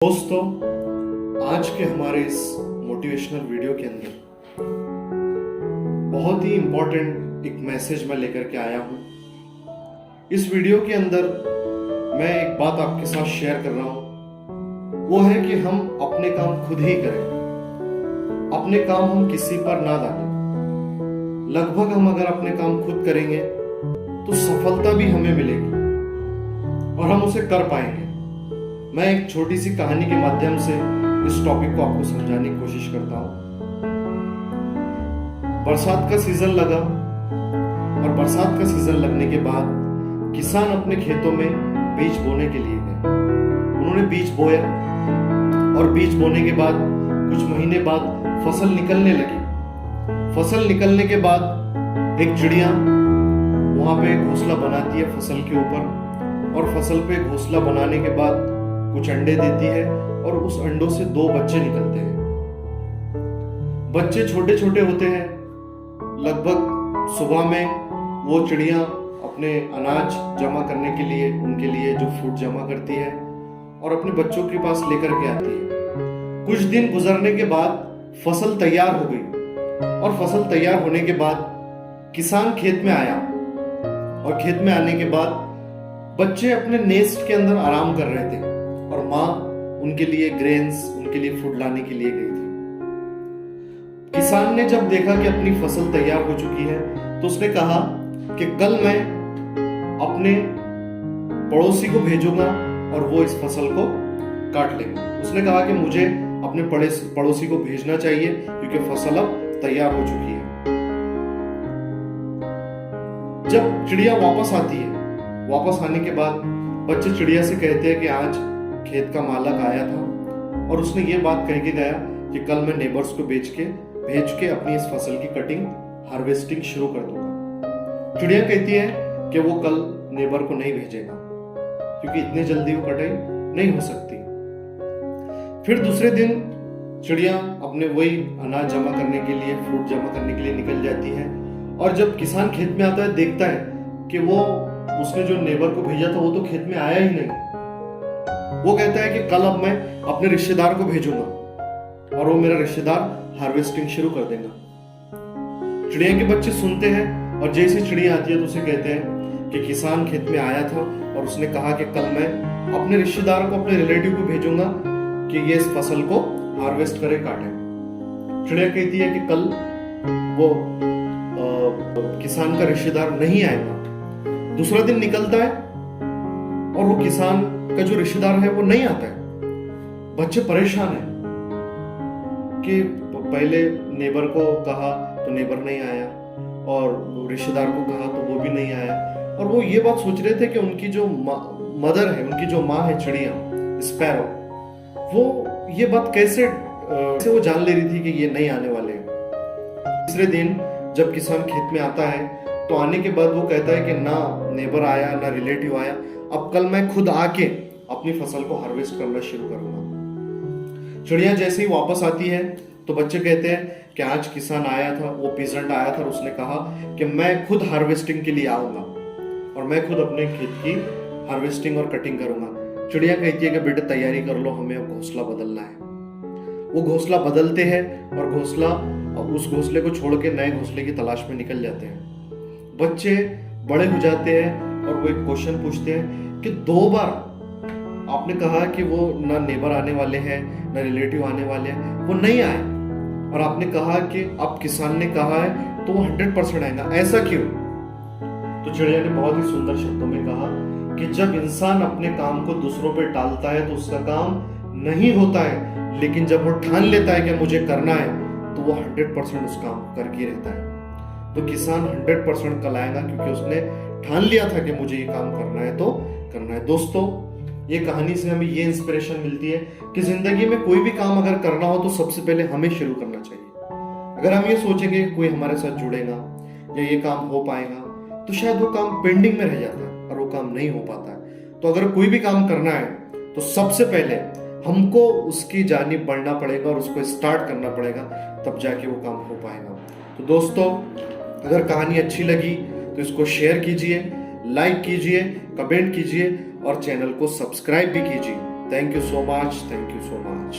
दोस्तों, आज के हमारे इस मोटिवेशनल वीडियो के अंदर बहुत ही इम्पोर्टेंट एक मैसेज मैं लेकर के आया हूँ। इस वीडियो के अंदर मैं एक बात आपके साथ शेयर कर रहा हूँ, वो है कि हम अपने काम खुद ही करें, अपने काम हम किसी पर ना डालें। लगभग हम अगर अपने काम खुद करेंगे तो सफलता भी हमें मिलेगी और हम उसे कर पाएंगे। मैं एक छोटी सी कहानी के माध्यम से इस टॉपिक को आपको समझाने की कोशिश करता हूँ। बरसात का सीजन लगा और बरसात का सीजन लगने के बाद किसान अपने खेतों में बीज बोने के लिए गए। उन्होंने बीज बोया और बीज बोने के बाद कुछ महीने बाद फसल निकलने लगी। फसल निकलने के बाद एक चिड़िया वहां पे घोंसला बनाती है फसल के ऊपर, और फसल पे घोंसला बनाने के बाद कुछ अंडे देती है और उस अंडों से 2 बच्चे निकलते हैं। बच्चे छोटे छोटे होते हैं। लगभग सुबह में वो चिड़िया अपने अनाज जमा करने के लिए, उनके लिए जो फूड जमा करती है और अपने बच्चों के पास लेकर के आती है। कुछ दिन गुजरने के बाद फसल तैयार हो गई और फसल तैयार होने के बाद किसान खेत में आया और खेत में आने के बाद बच्चे अपने नेस्ट के अंदर आराम कर रहे थे और माँ उनके लिए ग्रेन्स, उनके लिए फूड लाने के लिए गई थी। किसान ने जब देखा कि अपनी फसल तैयार हो चुकी है तो उसने कहा कि कल मैं अपने पड़ोसी को भेजूंगा और वो इस फसल को काट लेगा। उसने कहा कि मुझे अपने पड़ोसी को भेजना चाहिए क्योंकि फसल अब तैयार हो चुकी है। जब चिड़िया वापस आती है, वापस आने के बाद बच्चे चिड़िया से कहते हैं कि आज खेत का मालिक आया था और उसने ये बात कह के गया कि कल मैं नेबर्स को भेज के अपनी इस फसल की कटिंग, हार्वेस्टिंग शुरू कर दूंगा। चिड़िया कहती है कि वो कल नेबर को नहीं भेजेगा क्योंकि इतनी जल्दी वो कटाई नहीं हो सकती। फिर दूसरे दिन चिड़िया अपने वही अनाज जमा करने के लिए, फ्रूट जमा करने के लिए निकल जाती है और जब किसान खेत में आता है देखता है कि वो उसने जो नेबर को भेजा था वो तो खेत में आया ही नहीं। वो कहता है कि कल अब मैं अपने रिश्तेदार को भेजूंगा और वो मेरा रिश्तेदार हार्वेस्टिंग शुरू कर देगा। चिड़िया के बच्चे सुनते हैं और जैसे चिड़िया आती है तो उसे कहते हैं कि किसान खेत में आया था और उसने कहा कि कल मैं अपने रिश्तेदार को, अपने रिलेटिव को भेजूंगा कि ये इस फसल को हार्वेस्ट करे, काटे। चिड़िया कहती है कि कल वो किसान का रिश्तेदार नहीं आएगा। दूसरा दिन निकलता है और वो किसान का जो रिश्तेदार है वो नहीं आता है। बच्चे परेशान हैं कि पहले नेबर को कहा तो नेबर नहीं आया और रिश्तेदार को कहा तो वो भी नहीं आया, और वो ये बात सोच रहे थे कि उनकी जो मदर है, उनकी जो माँ है चिड़िया, स्पैरो, वो ये बात कैसे वो जान ले रही थी कि ये नहीं आने वाले हैं। तीसरे दिन जब किसान खेत में आता है तो आने के बाद वो कहता है कि ना नेबर आया ना रिलेटिव आया, अब कल मैं खुद आके अपनी फसल को हार्वेस्ट करना शुरू करूंगा। चिड़िया जैसे ही वापस आती है तो बच्चे कहते हैं कि आज किसान आया था, वो पीजेंट आया था और उसने कहा कि मैं खुद हार्वेस्टिंग के लिए आऊंगा और मैं खुद अपने खेत की हार्वेस्टिंग और कटिंग करूंगा। चिड़िया कहती है कि बेटे तैयारी कर लो, हमें अब घोंसला बदलना है। वो घोंसला बदलते हैं और उस घोंसले को छोड़ के नए घोंसले की तलाश में निकल जाते हैं। बच्चे बड़े हो जाते हैं और वो एक क्वेश्चन पूछते हैं कि 2 बार आपने कहा कि वो ना नेबर आने वाले हैं ना रिलेटिव आने वाले हैं, वो नहीं आए, और आपने कहा कि अब किसान ने कहा है तो वो 100% आएगा, ऐसा क्यों? तो चिड़िया ने बहुत ही सुंदर शब्दों में कहा कि जब इंसान अपने काम को दूसरों पर टालता है तो उसका काम नहीं होता है, लेकिन जब वो ठान लेता है कि मुझे करना है तो वो 100% उस काम को करके रहता है। तो किसान 100% कल आएगा क्योंकि उसने ठान लिया था कि मुझे ये काम करना है तो करना है। दोस्तों, ये कहानी से हमें ये इंस्पिरेशन मिलती है कि जिंदगी में कोई भी काम अगर करना हो तो सबसे पहले हमें शुरू करना चाहिए। अगर हम ये सोचेंगे कि कोई हमारे साथ जुड़ेगा या ये काम हो पाएगा तो शायद वो काम पेंडिंग में रह जाता है और वो काम नहीं हो पाता है। तो अगर कोई भी काम करना है तो सबसे पहले हमको उसकी जानिब बढ़ना पड़ेगा और उसको स्टार्ट करना पड़ेगा, तब जाके वो काम हो पाएगा। तो दोस्तों, अगर कहानी अच्छी लगी तो इसको शेयर कीजिए, लाइक कीजिए, कमेंट कीजिए और चैनल को सब्सक्राइब भी कीजिए thank you so much, thank you so much.